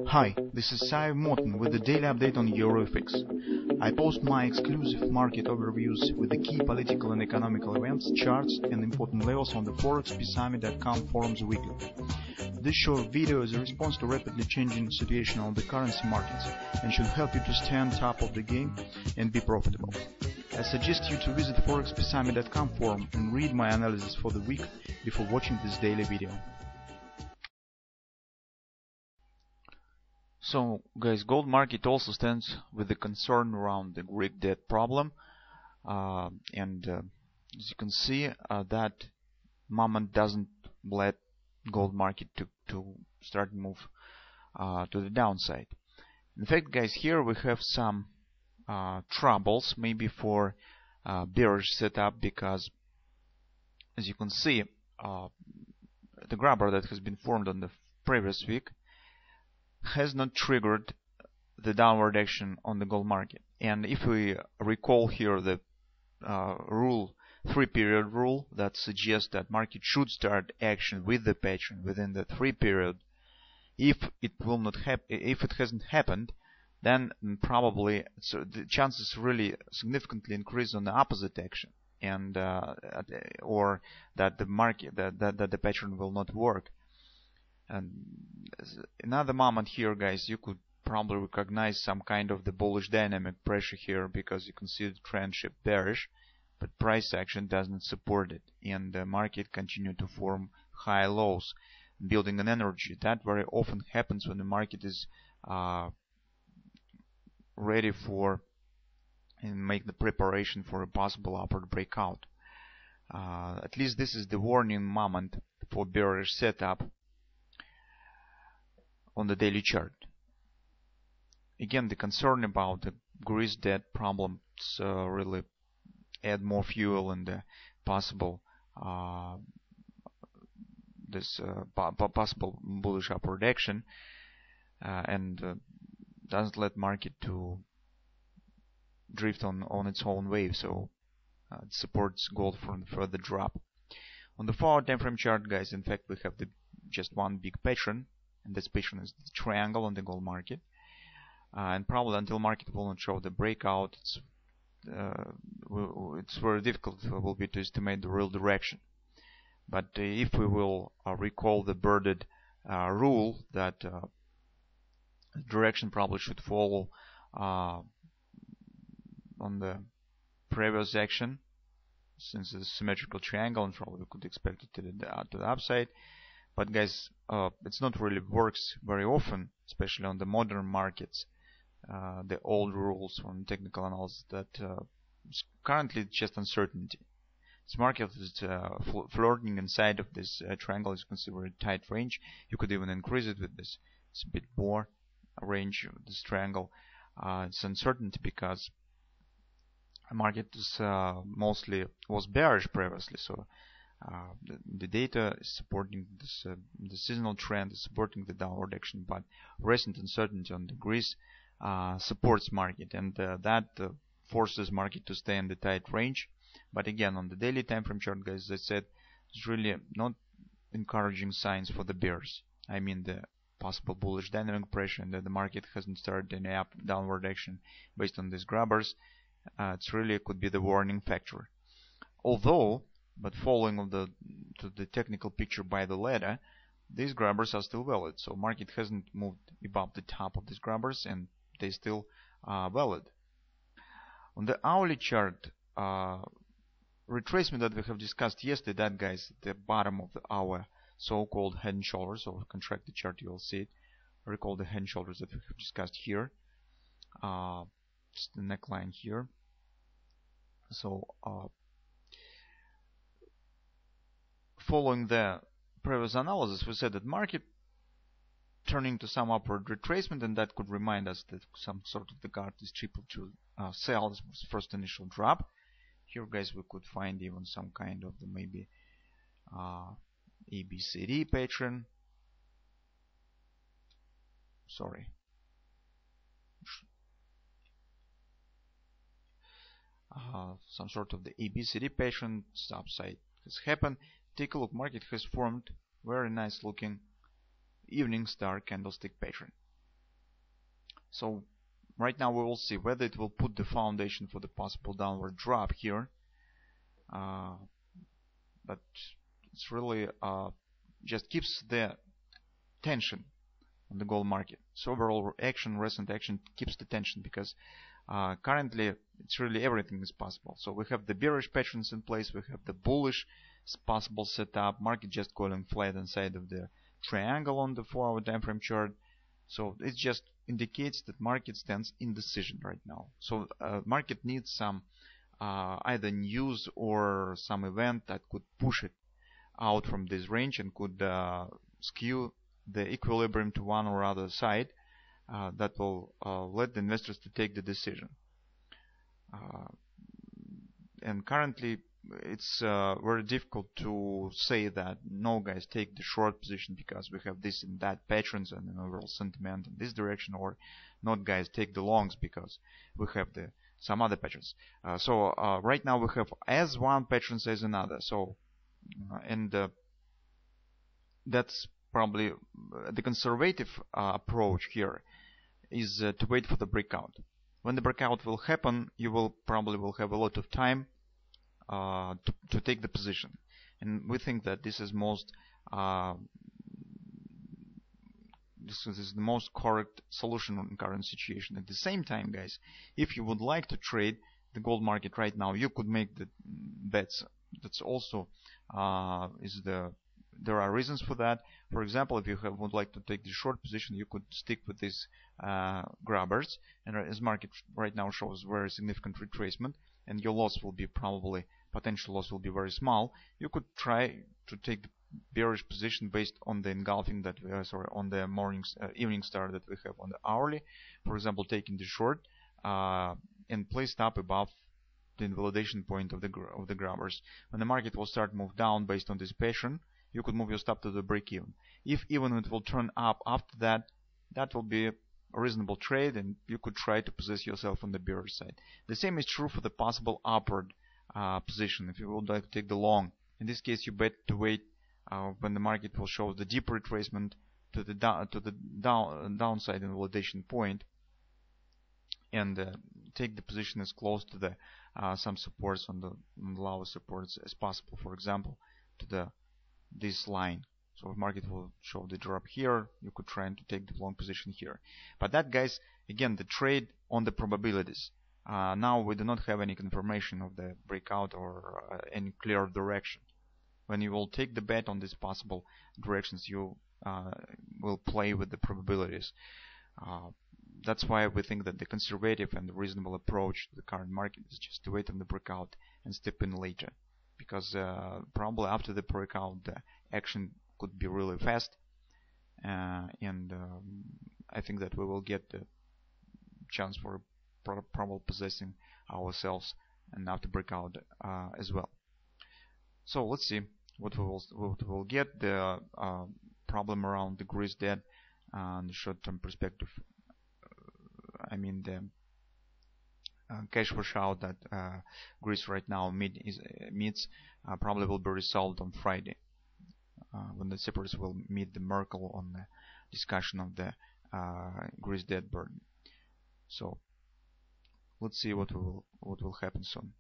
Hi, this is Sive Morten with the daily update on EuroFX. I post my exclusive market overviews with the key political and economical events, charts and important levels on the ForexPeaceArmy.com forums weekly. This short video is a response to rapidly changing situation on the currency markets and should help you to stay on top of the game and be profitable. I suggest you to visit ForexPeaceArmy.com forum and read my analysis for the week before watching this daily video. So guys, gold market also stands with the concern around the Greek debt problem, and as you can see, that moment doesn't let gold market to start move to the downside. In fact, guys, here we have some troubles maybe for bearish setup, because as you can see, the grabber that has been formed on the previous week has not triggered the downward action on the gold market. And if we recall here the rule, 3-period rule, that suggests that market should start action with the pattern within the 3-period. If it will not if it hasn't happened, then probably the chances really significantly increase on the opposite action, and or that the market that the pattern will not work. And another moment here, guys, you could probably recognize some kind of the bullish dynamic pressure here, because you can see the trend shift bearish, but price action doesn't support it, and the market continue to form high lows, building an energy. That very often happens when the market is ready for and make the preparation for a possible upward breakout. At least this is the warning moment for bearish setup on the daily chart. Again, the concern about the Greece debt problems really add more fuel in the possible possible bullish upward action, and doesn't let market to drift on its own wave, so it supports gold from further drop. On the 4-hour time frame chart, guys, in fact we have just one big pattern, and this pattern is the triangle on the gold market, and probably until market will not show the breakout, it's very difficult will be to estimate the real direction. But if we will recall the birded rule, that direction probably should follow on the previous action, since it's a symmetrical triangle, and probably we could expect it to the upside. But guys, it's not really works very often, especially on the modern markets. The old rules on technical analysis, that currently it's just uncertainty. This market is flirting inside of this triangle. As you can see, very tight range. You could even increase it with this. It's a bit more range of this triangle. It's uncertainty because the market is mostly was bearish previously, so the data is supporting this, the seasonal trend is supporting the downward action, but recent uncertainty on the Greece supports market, and that forces market to stay in the tight range. But again, on the daily time frame chart, guys, as I said, it's really not encouraging signs for the bears. I mean the possible bullish dynamic pressure, and that the market hasn't started any downward action based on these grabbers. It's really could be the warning factor. Although, but following of the technical picture by the ladder, these grabbers are still valid. So market hasn't moved above the top of these grabbers, and they still valid. On the hourly chart, retracement that we have discussed yesterday, that, guys, at the bottom of our so-called head and shoulders, or contract the chart, you will see it. Recall the head and shoulders that we have discussed here. Just the neckline here. So following the previous analysis, we said that market turning to some upward retracement, and that could remind us that some sort of the guard is triple to sell. This was first initial drop. Here, guys, we could find even some kind of the maybe ABCD pattern. Sorry. Some sort of the ABCD pattern upside has happened. Take a look, market has formed very nice looking evening star candlestick pattern. So right now we will see whether it will put the foundation for the possible downward drop here. But it's really just keeps the tension on the gold market. So overall action, recent action keeps the tension because currently it's really everything is possible. So we have the bearish patterns in place, we have the bullish possible setup, market just going flat inside of the triangle on the 4-hour time frame chart. So it just indicates that market stands indecision right now. So market needs some either news or some event that could push it out from this range and could skew the equilibrium to one or other side that will let the investors to take the decision. And currently it's very difficult to say that no guys take the short position because we have this and that patterns and an overall sentiment in this direction, or not guys take the longs because we have some other patterns. So right now we have as one patterns as another. So and that's probably the conservative approach here is to wait for the breakout. When the breakout will happen, you will probably have a lot of time to take the position, and we think that this is this is the most correct solution in current situation. At the same time, guys, if you would like to trade the gold market right now, you could make the bets. That's also there are reasons for that. For example, if you would like to take the short position, you could stick with these grabbers, and as market right now shows very significant retracement, and your loss will be potential loss will be very small. You could try to take the bearish position based on the engulfing that we on the evening star that we have on the hourly. For example, taking the short and place stop above the invalidation point of the grabbers. When the market will start move down based on this pattern, you could move your stop to the break even. If even it will turn up after that, that will be a reasonable trade, and you could try to possess yourself on the bearish side. The same is true for the possible upward position. If you would like to take the long, in this case you bet to wait when the market will show the deep retracement to the downside invalidation point, and take the position as close to the some supports on the lower supports as possible. For example, to this line. So if market will show the drop here, you could try to take the long position here. But that, guys, again, the trade on the probabilities. Now we do not have any confirmation of the breakout or any clear direction. When you will take the bet on these possible directions, you will play with the probabilities. That's why we think that the conservative and the reasonable approach to the current market is just to wait on the breakout and step in later. Because probably after the breakout, the action could be really fast, and I think that we will get the chance for probably possessing ourselves and after breakout as well. So let's see what we will get. The problem around the Greece debt and the short-term perspective. I mean the cash washout that Greece right now meets probably will be resolved on Friday when the separatists will meet the Merkel on the discussion of the Greece debt burden. So let's see what will happen soon.